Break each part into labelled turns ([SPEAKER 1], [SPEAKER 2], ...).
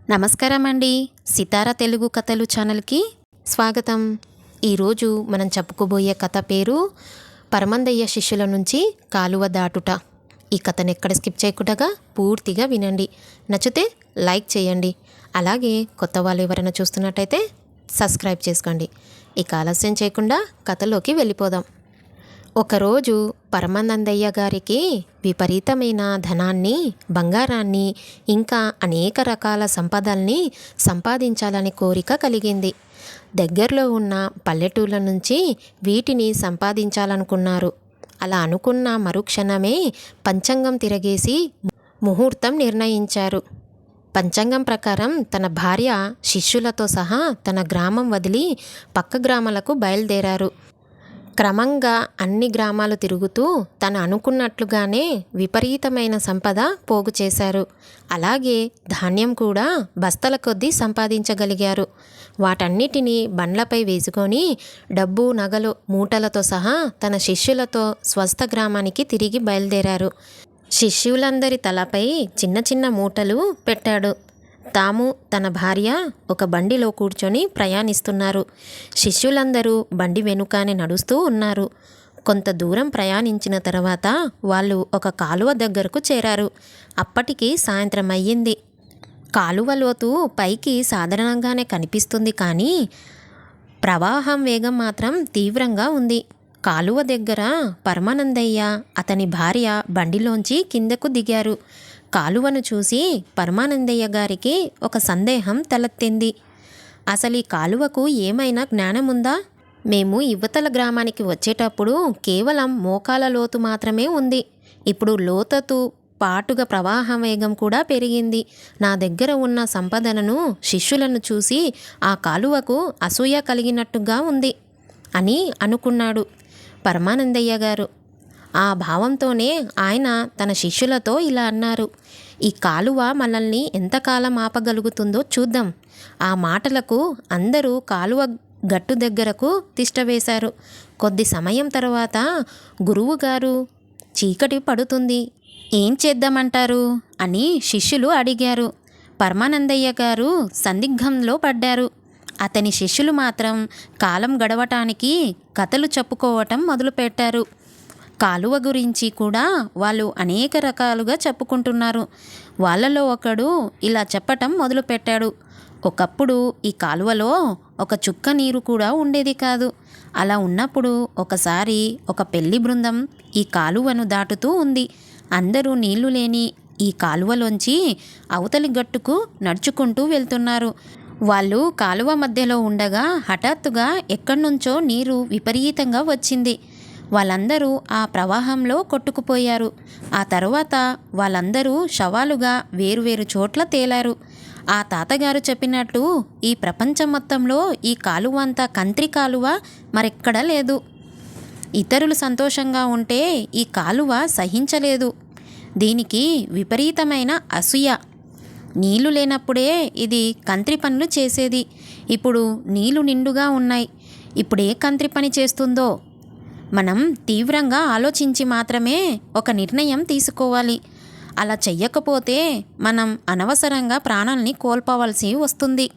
[SPEAKER 1] నమస్కారం అండి. సితార తెలుగు కథలు ఛానల్కి స్వాగతం. ఈరోజు మనం చెప్పుకోబోయే కథ పేరు పరమందయ్య శిష్యుల నుంచి కాలువ దాటుట. ఈ కథను ఎక్కడ స్కిప్ చేయకుండా పూర్తిగా వినండి. నచ్చితే లైక్ చేయండి. అలాగే కొత్త వాళ్ళు ఎవరైనా చూస్తున్నట్టయితే సబ్స్క్రైబ్ చేసుకోండి. ఇక ఆలస్యం చేయకుండా కథలోకి వెళ్ళిపోదాం. ఒకరోజు పరమానందయ్య గారికి విపరీతమైన ధనాన్ని, బంగారాన్ని, ఇంకా అనేక రకాల సంపదల్ని సంపాదించాలని కోరిక కలిగింది. దగ్గరలో ఉన్న పల్లెటూళ్ళ నుంచి వీటిని సంపాదించాలనుకున్నారు. అలా అనుకున్న మరుక్షణమే పంచాంగం తిరగేసి ముహూర్తం నిర్ణయించారు. పంచాంగం ప్రకారం తన భార్య శిష్యులతో సహా తన గ్రామం వదిలి పక్క గ్రామాలకు బయలుదేరారు. క్రమంగా అన్ని గ్రామాలు తిరుగుతూ తను అనుకున్నట్లుగానే విపరీతమైన సంపద పోగు చేశారు. అలాగే ధాన్యం కూడా బస్తల కొద్దీ సంపాదించగలిగారు. వాటన్నిటినీ బండ్లపై వేసుకొని డబ్బు, నగలు, మూటలతో సహా తన శిష్యులతో స్వస్థ గ్రామానికి తిరిగి బయలుదేరారు. శిష్యులందరి తలపై చిన్న చిన్న మూటలు పెట్టాడు. తాము తన భార్య ఒక బండిలో కూర్చొని ప్రయాణిస్తున్నారు. శిష్యులందరూ బండి వెనుకానే నడుస్తూ ఉన్నారు. కొంత దూరం ప్రయాణించిన తర్వాత వాళ్ళు ఒక కాలువ దగ్గరకు చేరారు. అప్పటికి సాయంత్రం అయ్యింది. కాలువ లోతు పైకి సాధారణంగానే కనిపిస్తుంది, కానీ ప్రవాహం వేగం మాత్రం తీవ్రంగా ఉంది. కాలువ దగ్గర పరమానందయ్య, అతని భార్య బండిలోంచి కిందకు దిగారు. కాలువను చూసి పరమానందయ్య గారికి ఒక సందేహం తలెత్తింది. అసలు ఈ కాలువకు ఏమైనా జ్ఞానముందా? మేము యువతల గ్రామానికి వచ్చేటప్పుడు కేవలం మోకాల లోతు మాత్రమే ఉంది. ఇప్పుడు లోతతో పాటుగా ప్రవాహ వేగం కూడా పెరిగింది. నా దగ్గర ఉన్న సంపదలను, శిష్యులను చూసి ఆ కాలువకు అసూయ కలిగినట్టుగా ఉంది అని అనుకున్నాడు పరమానందయ్య గారు. ఆ భావంతోనే ఆయన తన శిష్యులతో ఇలా అన్నారు: ఈ కాలువ మనల్ని ఎంతకాలం ఆపగలుగుతుందో చూద్దాం. ఆ మాటలకు అందరూ కాలువ గట్టు దగ్గరకు తిష్టవేశారు. కొద్ది సమయం తర్వాత గురువుగారు, చీకటి పడుతుంది, ఏం చేద్దామంటారు అని శిష్యులు అడిగారు. పరమానందయ్య గారు సందిగ్ధంలో పడ్డారు. అతని శిష్యులు మాత్రం కాలం గడవటానికి కథలు చెప్పుకోవటం మొదలుపెట్టారు. కాలువ గురించి కూడా వాళ్ళు అనేక రకాలుగా చెప్పుకుంటున్నారు. వాళ్ళలో ఒకడు ఇలా చెప్పటం మొదలుపెట్టాడు: ఒకప్పుడు ఈ కాలువలో ఒక చుక్క నీరు కూడా ఉండేది కాదు. అలా ఉన్నప్పుడు ఒకసారి ఒక పెళ్లి బృందం ఈ కాలువను దాటుతూ ఉంది. అందరూ నీళ్లు లేని ఈ కాలువలోంచి అవతలి గట్టుకు నడుచుకుంటూ వెళ్తున్నారు. వాళ్ళు కాలువ మధ్యలో ఉండగా హఠాత్తుగా ఎక్కడి నుంచో నీరు విపరీతంగా వచ్చింది. వాళ్ళందరూ ఆ ప్రవాహంలో కొట్టుకుపోయారు. ఆ తర్వాత వాళ్ళందరూ శవాలుగా వేరువేరు చోట్ల తేలారు. ఆ తాతగారు చెప్పినట్టు ఈ ప్రపంచం మొత్తంలో ఈ కాలువ అంతా కంత్రి కాలువ మరెక్కడా లేదు. ఇతరులు సంతోషంగా ఉంటే ఈ కాలువ సహించలేదు. దీనికి విపరీతమైన అసూయ. నీళ్లు లేనప్పుడే ఇది కంత్రి పనులు చేసేది. ఇప్పుడు నీళ్లు నిండుగా ఉన్నాయి, ఇప్పుడే కంత్రి పని చేస్తుందో? మనం తీవ్రంగా ఆలోచించి మాత్రమే ఒక నిర్ణయం తీసుకోవాలి. అలా చెయ్యకపోతే మనం అనవసరంగా ప్రాణాల్ని కోల్పోవాల్సి వస్తుంది.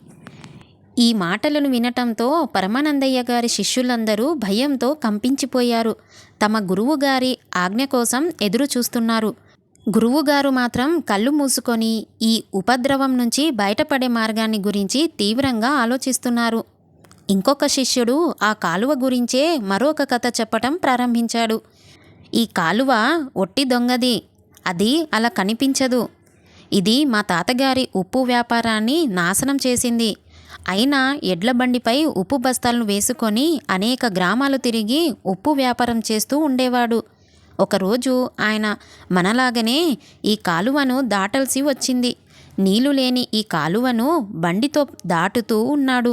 [SPEAKER 1] ఈ మాటలను వినటంతో పరమానందయ్య గారి శిష్యులందరూ భయంతో కంపించిపోయారు. తమ గురువుగారి ఆజ్ఞ కోసం ఎదురు చూస్తున్నారు. గురువుగారు మాత్రం కళ్ళు మూసుకొని ఈ ఉపద్రవం నుంచి బయటపడే మార్గాన్ని గురించి తీవ్రంగా ఆలోచిస్తున్నారు. ఇంకొక శిష్యుడు ఆ కాలువ గురించే మరొక కథ చెప్పటం ప్రారంభించాడు. ఈ కాలువ ఒట్టి దొంగది, అది అలా కనిపించదు. ఇది మా తాతగారి ఉప్పు వ్యాపారాన్ని నాశనం చేసింది. అయినా ఎడ్ల బండిపై ఉప్పు బస్తాలను వేసుకొని అనేక గ్రామాలు తిరిగి ఉప్పు వ్యాపారం చేస్తూ ఉండేవాడు. ఒకరోజు ఆయన మనలాగనే ఈ కాలువను దాటాల్సి వచ్చింది. నీళ్లు లేని ఈ కాలువను బండితో దాటుతూ ఉన్నాడు.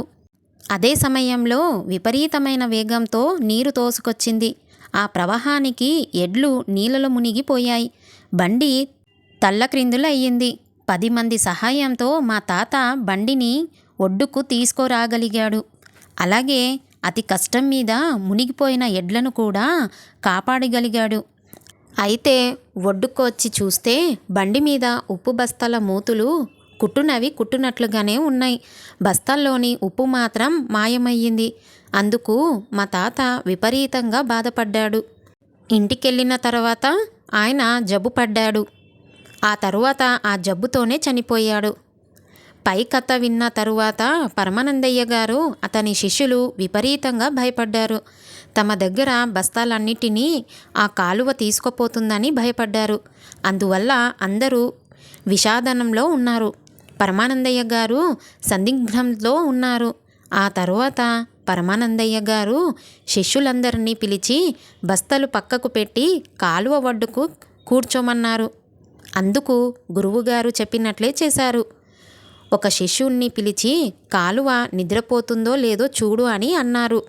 [SPEAKER 1] అదే సమయంలో విపరీతమైన వేగంతో నీరు తోసుకొచ్చింది. ఆ ప్రవాహానికి ఎడ్లు నీళ్ళలో మునిగిపోయాయి. బండి తల్లక్రిందులయ్యింది. 10 మంది సహాయంతో మా తాత బండిని ఒడ్డుకు తీసుకురాగలిగాడు. అలాగే అతి కష్టం మీద మునిగిపోయిన ఎడ్లను కూడా కాపాడగలిగాడు. అయితే ఒడ్డుకు వచ్చి చూస్తే బండి మీద ఉప్పు బస్తాల మూతులు కుట్టునవి కుట్టునట్లుగానే ఉన్నాయి. బస్తాల్లోని ఉప్పు మాత్రం మాయమయ్యింది. అందుకు మా తాత విపరీతంగా బాధపడ్డాడు. ఇంటికెళ్ళిన తర్వాత ఆయన జబ్బు పడ్డాడు. ఆ తరువాత ఆ జబ్బుతోనే చనిపోయాడు. పై కథ విన్న తరువాత పరమానందయ్య గారు అతని శిష్యులు విపరీతంగా భయపడ్డారు. తమ దగ్గర బస్తాలన్నిటినీ ఆ కాలువ తీసుకుపోతుందని భయపడ్డారు. అందువల్ల అందరూ విషాదనంలో ఉన్నారు. పరమానందయ్య గారు సందిగ్ధంలో ఉన్నారు. ఆ తరువాత పరమానందయ్య గారు శిష్యులందరినీ పిలిచి బస్తలు పక్కకు పెట్టి కాలువ ఒడ్డుకు కూర్చోమన్నారు. అందుకు గురువుగారు చెప్పినట్లే చేశారు. ఒక శిష్యుణ్ణి పిలిచి కాలువ నిద్రపోతుందో లేదో చూడు అని అన్నారు.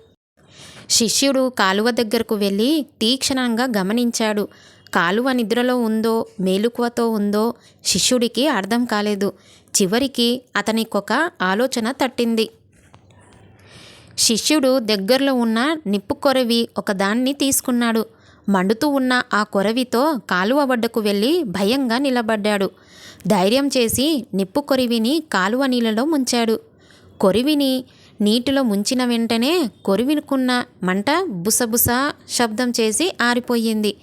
[SPEAKER 1] శిష్యుడు కాలువ దగ్గరకు వెళ్ళి తీక్షణంగా గమనించాడు. కాలువ నిద్రలో ఉందో మేలుకువతో ఉందో శిష్యుడికి అర్థం కాలేదు. చివరికి అతనికొక ఆలోచన తట్టింది. శిష్యుడు దగ్గరలో ఉన్న నిప్పు కొరవి ఒకదాన్ని తీసుకున్నాడు. మండుతూ ఉన్న ఆ కొరవితో కాలువ ఒడ్డుకు వెళ్ళి భయంగా నిలబడ్డాడు. ధైర్యం చేసి నిప్పు కొరివిని కాలువ నీళ్ళలో ముంచాడు. కొరివిని నీటిలో ముంచిన వెంటనే కొరివినుకున్న మంట బుసబుస శబ్దం చేసి ఆరిపోయింది.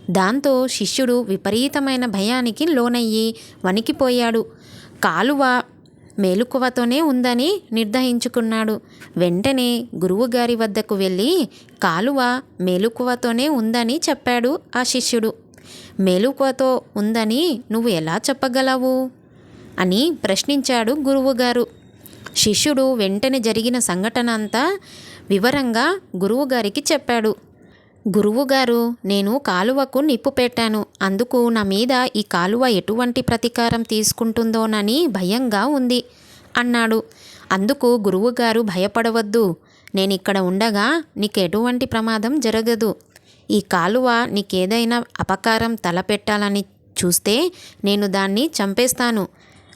[SPEAKER 1] దాంతో శిష్యుడు విపరీతమైన భయానికి లోనయ్యి వణికిపోయాడు. కాలువ మేలుకువతోనే ఉందని నిర్ధారించుకున్నాడు. వెంటనే గురువుగారి వద్దకు వెళ్ళి కాలువ మేలుకువతోనే ఉందని చెప్పాడు ఆ శిష్యుడు. మేలుకువతో ఉందని నువ్వు ఎలా చెప్పగలవు అని ప్రశ్నించాడు గురువుగారు. శిష్యుడు వెంటనే జరిగిన సంఘటన అంతా వివరంగా గురువుగారికి చెప్పాడు. గురువుగారు, నేను కాలువకు నిప్పు పెట్టాను. అందుకు నా మీద ఈ కాలువ ఎటువంటి ప్రతీకారం తీసుకుంటుందోనని భయంగా ఉంది అన్నాడు. అందుకు గురువుగారు, భయపడవద్దు, నేనిక్కడ ఉండగా నీకు ఎటువంటి ప్రమాదం జరగదు. ఈ కాలువ నీకేదైనా అపకారం తలపెట్టాలని చూస్తే నేను దాన్ని చంపేస్తాను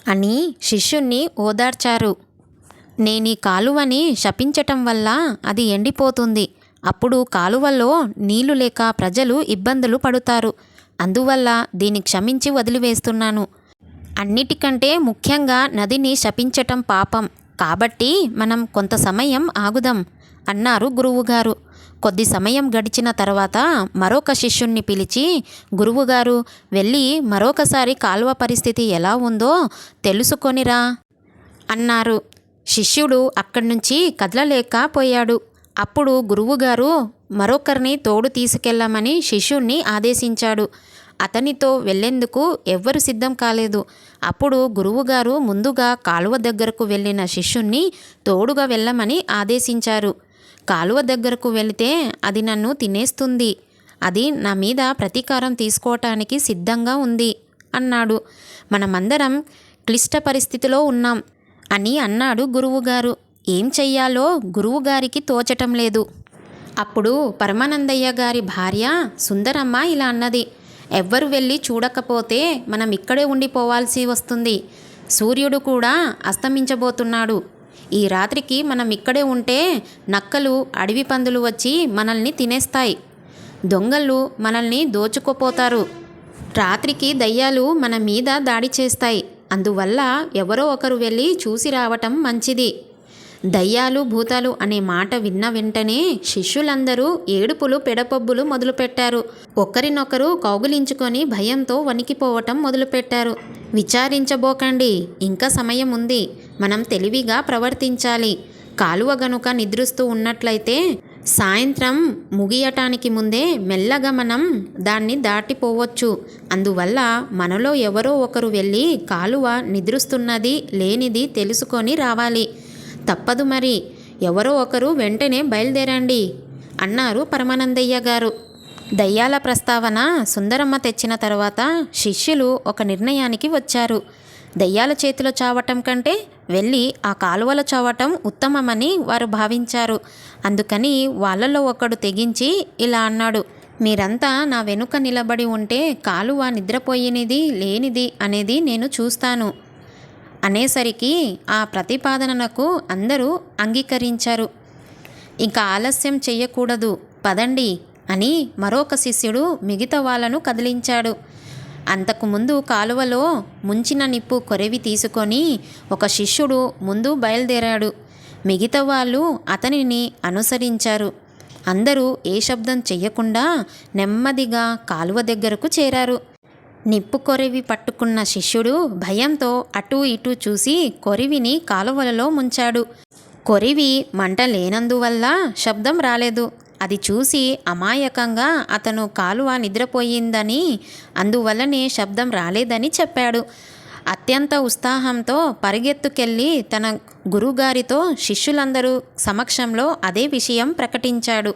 [SPEAKER 1] అని శిష్యుణ్ణి ఓదార్చారు. నేను ఈ కాలువని శపించటం వల్ల అది ఎండిపోతుంది. అప్పుడు కాలువలో నీళ్లు లేక ప్రజలు ఇబ్బందులు పడుతారు. అందువల్ల దీన్ని క్షమించి వదిలివేస్తున్నాను. అన్నిటికంటే ముఖ్యంగా నదిని శపించటం పాపం. కాబట్టి మనం కొంత సమయం ఆగుదాం అన్నారు గురువుగారు. కొద్ది సమయం గడిచిన తర్వాత మరొక శిష్యుణ్ణి పిలిచి, గురువుగారు, వెళ్ళి మరొకసారి కాలువ పరిస్థితి ఎలా ఉందో తెలుసుకొనిరా అన్నారు. శిష్యుడు అక్కడి నుంచి కదలలేకపోయాడు. అప్పుడు గురువుగారు మరొకరిని తోడు తీసుకెళ్ళమని శిష్యుణ్ణి ఆదేశించాడు. అతనితో వెళ్ళేందుకు ఎవ్వరు సిద్ధం కాలేదు. అప్పుడు గురువుగారు ముందుగా కాలువ దగ్గరకు వెళ్ళిన శిష్యుణ్ణి తోడుగా వెళ్ళమని ఆదేశించారు. కాలువ దగ్గరకు వెళితే అది నన్ను తినేస్తుంది. అది నా మీద ప్రతీకారం తీసుకోవటానికి సిద్ధంగా ఉంది అన్నాడు. మనమందరం క్లిష్ట పరిస్థితిలో ఉన్నాం అని అన్నాడు గురువుగారు. ఏం చెయ్యాలో గురువుగారికి తోచటం లేదు. అప్పుడు పరమానందయ్య గారి భార్య సుందరమ్మ ఇలా అన్నది, ఎవ్వరు వెళ్ళి చూడకపోతే మనం ఇక్కడే ఉండిపోవాల్సి వస్తుంది. సూర్యుడు కూడా అస్తమించబోతున్నాడు. ఈ రాత్రికి మనం ఇక్కడే ఉంటే నక్కలు, అడవి పందులు వచ్చి మనల్ని తినేస్తాయి. దొంగలు మనల్ని దోచుకుపోతారు. రాత్రికి దయ్యాలు మన మీద దాడి చేస్తాయి. అందువల్ల ఎవరో ఒకరు వెళ్ళి చూసి రావటం మంచిది. దయ్యాలు, భూతాలు అనే మాట విన్న వెంటనే శిష్యులందరూ ఏడుపులు, పెడపబ్బులు మొదలుపెట్టారు. ఒకరినొకరు కౌగిలించుకొని భయంతో వణికిపోవటం మొదలుపెట్టారు. విచారించబోకండి, ఇంకా సమయం ఉంది. మనం తెలివిగా ప్రవర్తించాలి. కాలువ గనుక నిద్రిస్తూ ఉన్నట్లయితే సాయంత్రం ముగియటానికి ముందే మెల్లగా మనం దాన్ని దాటిపోవచ్చు. అందువల్ల మనలో ఎవరో ఒకరు వెళ్ళి కాలువ నిద్రిస్తున్నది లేనిది తెలుసుకొని రావాలి. తప్పదు మరి. ఎవరో ఒకరు వెంటనే బయలుదేరండి అన్నారు పరమానందయ్య గారు. దయ్యాల ప్రస్తావన సుందరమ్మ తెచ్చిన తర్వాత శిష్యులు ఒక నిర్ణయానికి వచ్చారు. దయ్యాల చేతిలో చావటం కంటే వెళ్ళి ఆ కాలువలో చావటం ఉత్తమమని వారు భావించారు. అందుకని వాళ్ళలో ఒకడు తెగించి ఇలా అన్నాడు, మీరంతా నా వెనుక నిలబడి ఉంటే కాలువ నిద్రపోయినది లేనిది అనేది నేను చూస్తాను అనేసరికి ఆ ప్రతిపాదనకు అందరూ అంగీకరించారు. ఇంకా ఆలస్యం చెయ్యకూడదు, పదండి అని మరొక శిష్యుడు మిగతా వాళ్ళను కదిలించాడు. అంతకుముందు కాలువలో ముంచిన నిప్పు కొరివి తీసుకొని ఒక శిష్యుడు ముందు బయలుదేరాడు. మిగతా వాళ్ళు అతనిని అనుసరించారు. అందరూ ఏ శబ్దం చెయ్యకుండా నెమ్మదిగా కాలువ దగ్గరకు చేరారు. నిప్పు కొరివి పట్టుకున్న శిష్యుడు భయంతో అటూ ఇటూ చూసి కొరివిని కాలువలలో ముంచాడు. కొరివి మంట లేనందువల్ల శబ్దం రాలేదు. అది చూసి అమాయకంగా అతను కాలువ నిద్రపోయిందని, అందువల్లనే శబ్దం రాలేదని చెప్పాడు. అత్యంత ఉత్సాహంతో పరిగెత్తుకెళ్ళి తన గురువుగారితో శిష్యులందరూ సమక్షంలో అదే విషయం ప్రకటించాడు.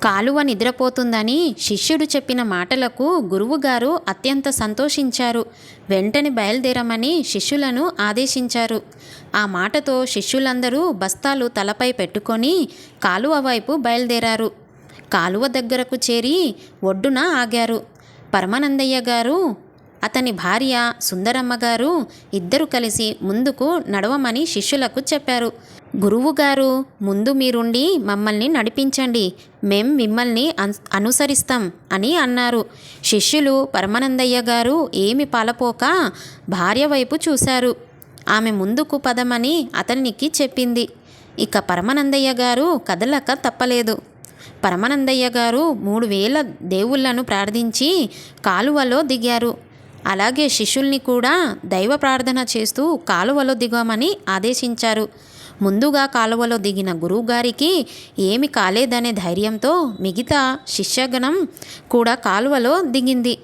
[SPEAKER 1] కాలువ నిద్రపోతుందని శిష్యుడు చెప్పిన మాటలకు గురువుగారు అత్యంత సంతోషించారు. వెంటనే బయలుదేరమని శిష్యులను ఆదేశించారు. ఆ మాటతో శిష్యులందరూ బస్తాలు తలపై పెట్టుకొని కాలువ వైపు బయలుదేరారు. కాలువ దగ్గరకు చేరి ఒడ్డున ఆగారు. పరమానందయ్య గారు, అతని భార్య సుందరమ్మ గారు ఇద్దరు కలిసి ముందుకు నడవమని శిష్యులకు చెప్పారు. గురువుగారు, ముందు మీరుండి మమ్మల్ని నడిపించండి, మేం మిమ్మల్ని అనుసరిస్తాం అని అన్నారు. శిష్యులు పరమానందయ్య గారు ఏమి పాలపోక భార్య వైపు చూశారు. ఆమె ముందుకు పదమని అతనికి చెప్పింది. ఇక పరమానందయ్య గారు కదలక తప్పలేదు. పరమానందయ్య గారు 3000 దేవుళ్లను ప్రార్థించి కాలువలో దిగారు. అలాగే శిష్యుల్ని కూడా దైవ ప్రార్థన చేస్తూ కాలువలో దిగమని ఆదేశించారు. ముందుగా కాలువలో దిగిన గురువుగారికి ఏమి కాలేదనే ధైర్యంతో మిగతా శిష్యగణం కూడా కాలువలో దిగింది.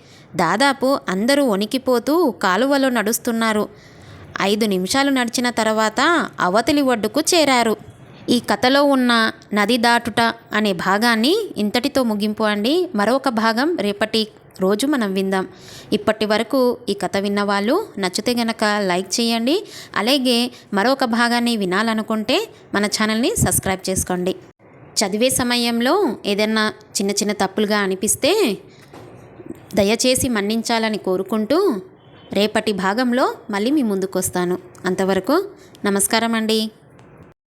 [SPEAKER 1] దాదాపు అందరూ వణికిపోతూ కాలువలో నడుస్తున్నారు. 5 నిమిషాలు నడిచిన తర్వాత అవతలి ఒడ్డుకు చేరారు. ఈ కథలో ఉన్న నది దాటుట అనే భాగాన్ని ఇంతటితో ముగింపు అండి. మరొక భాగం రేపటి రోజు మనం విందాం. ఇప్పటి వరకు ఈ కథ విన్నవాళ్ళు నచ్చితే గనక లైక్ చేయండి. అలాగే మరొక భాగాన్ని వినాలనుకుంటే మన ఛానల్ని సబ్స్క్రైబ్ చేసుకోండి. చదివే సమయంలో ఏదైనా చిన్న చిన్న తప్పులుగా అనిపిస్తే దయచేసి మన్నించాలని కోరుకుంటూ రేపటి భాగంలో మళ్ళీ మీ ముందుకు వస్తాను. అంతవరకు నమస్కారం అండి.